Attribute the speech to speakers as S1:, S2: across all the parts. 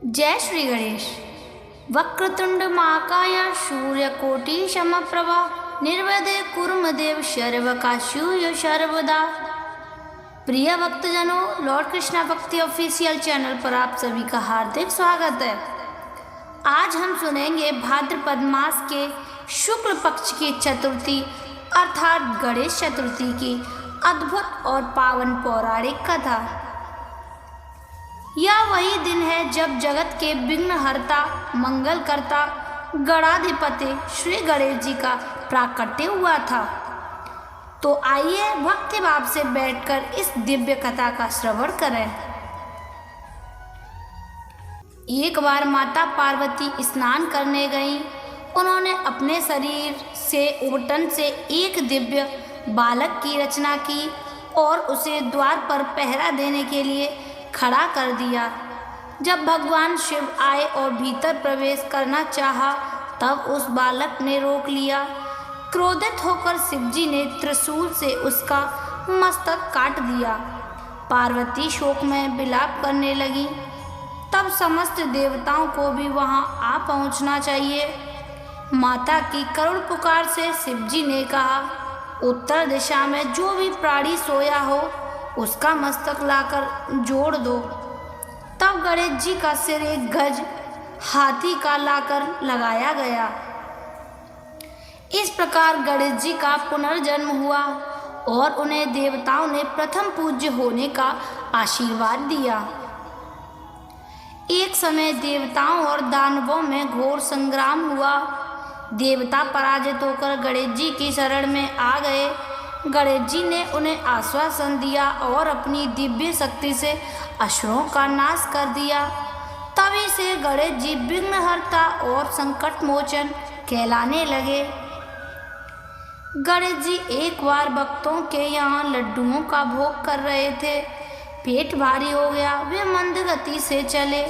S1: जय श्री गणेश। वक्रतुंड महाकाय सूर्यकोटि समप्रभा निर्विघ्नं कुरु मे देव सर्वकार्येषु सर्वदा। प्रिय भक्तजनों, लॉर्ड कृष्णा भक्ति ऑफिशियल चैनल पर आप सभी का हार्दिक स्वागत है। आज हम सुनेंगे भाद्रपद मास के शुक्ल पक्ष की चतुर्थी अर्थात गणेश चतुर्थी की अद्भुत और पावन पौराणिक कथा। यह वही दिन है जब जगत के विघ्नहर्ता मंगलकर्ता गणाधिपति श्री गणेश जी का प्राकट्य हुआ था। तो आइए भक्ति भाव से बैठकर इस दिव्य कथा का श्रवण करें। एक बार माता पार्वती स्नान करने गईं। उन्होंने अपने शरीर से ओटन से एक दिव्य बालक की रचना की और उसे द्वार पर पहरा देने के लिए खड़ा कर दिया। जब भगवान शिव आए और भीतर प्रवेश करना चाहा, तब उस बालक ने रोक लिया। क्रोधित होकर शिवजी ने त्रिशूल से उसका मस्तक काट दिया। पार्वती शोक में विलाप करने लगी। तब समस्त देवताओं को भी वहां आ पहुंचना चाहिए। माता की करुण पुकार से शिवजी ने कहा, उत्तर दिशा में जो भी प्राणी सोया हो उसका मस्तक लाकर जोड़ दो। तब गणेश जी का सिर एक गज हाथी का लाकर लगाया गया। इस प्रकार गणेश जी का पुनर्जन्म हुआ और उन्हें देवताओं ने प्रथम पूज्य होने का आशीर्वाद दिया। एक समय देवताओं और दानवों में घोर संग्राम हुआ। देवता पराजित होकर गणेश जी की शरण में आ गए। गणेश जी ने उन्हें आश्वासन दिया और अपनी दिव्य शक्ति से असुरों का नाश कर दिया। तभी से गणेश जी विघ्नहर्ता और संकट मोचन कहलाने लगे। गणेश जी एक बार भक्तों के यहाँ लड्डुओं का भोग कर रहे थे। पेट भारी हो गया, वे मंद गति से चले।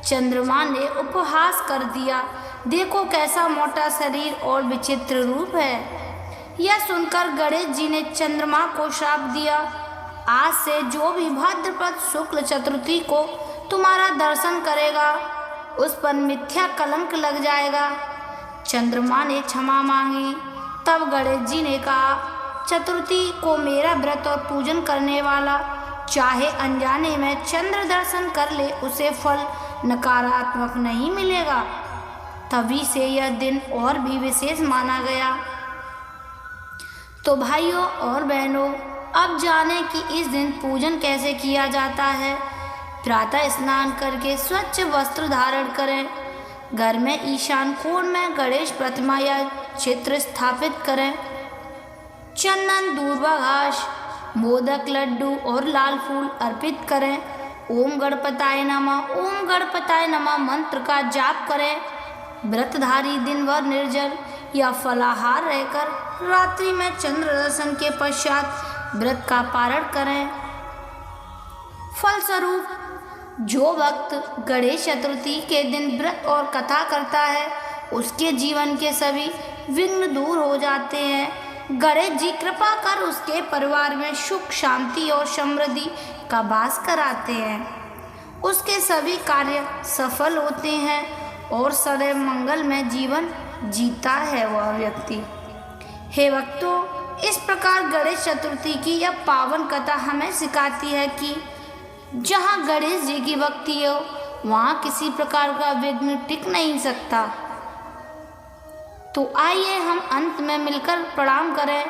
S1: चंद्रमा ने उपहास कर दिया, देखो कैसा मोटा शरीर और विचित्र रूप है। यह सुनकर गणेश जी ने चंद्रमा को श्राप दिया, आज से जो भी भाद्रपद शुक्ल चतुर्थी को तुम्हारा दर्शन करेगा उस पर मिथ्या कलंक लग जाएगा। चंद्रमा ने क्षमा मांगी। तब गणेश जी ने कहा, चतुर्थी को मेरा व्रत और पूजन करने वाला चाहे अनजाने में चंद्र दर्शन कर ले, उसे फल नकारात्मक नहीं मिलेगा। तभी से यह दिन और भी विशेष माना गया। तो भाइयों और बहनों, अब जाने कि इस दिन पूजन कैसे किया जाता है। प्रातः स्नान करके स्वच्छ वस्त्र धारण करें। घर में ईशान कोण में गणेश प्रतिमा या चित्र स्थापित करें। चंदन, दूर्वा घास, मोदक, लड्डू और लाल फूल अर्पित करें। ओम गणपताय नमः मंत्र का जाप करें। व्रतधारी दिन भर निर्जल या फलाहार रहकर रात्रि में चंद्र दर्शन के पश्चात व्रत का पारण करें। फलस्वरूप जो भक्त गणेश चतुर्थी के दिन व्रत और कथा करता है उसके जीवन के सभी विघ्न दूर हो जाते हैं। गणेश जी कृपा कर उसके परिवार में सुख, शांति और समृद्धि का वास कराते हैं। उसके सभी कार्य सफल होते हैं और सदैव मंगल में जीवन जीता है वह व्यक्ति। हे भक्तों, इस प्रकार गणेश चतुर्थी की यह पावन कथा हमें सिखाती है कि जहाँ गणेश जी की भक्ति हो वहाँ किसी प्रकार का विघ्न टिक नहीं सकता। तो आइए हम अंत में मिलकर प्रणाम करें।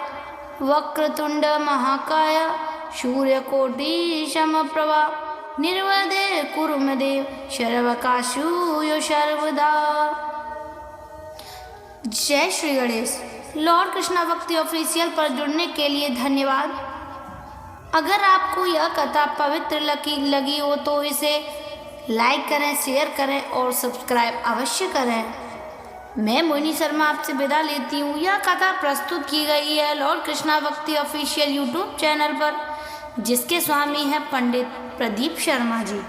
S1: वक्रतुंड महाकाय सूर्यकोटि समप्रभा निर्विघ्नं कुरु मे देव सर्वकार्येषु सर्वदा। जय श्री गणेश। लॉर्ड कृष्णा भक्ति ऑफिशियल पर जुड़ने के लिए धन्यवाद। अगर आपको यह कथा पवित्र लगी हो तो इसे लाइक करें, शेयर करें और सब्सक्राइब अवश्य करें। मैं मोहिनी शर्मा आपसे विदा लेती हूँ। यह कथा प्रस्तुत की गई है लॉर्ड कृष्णा भक्ति ऑफिशियल यूट्यूब चैनल पर, जिसके स्वामी हैं पंडित प्रदीप शर्मा जी।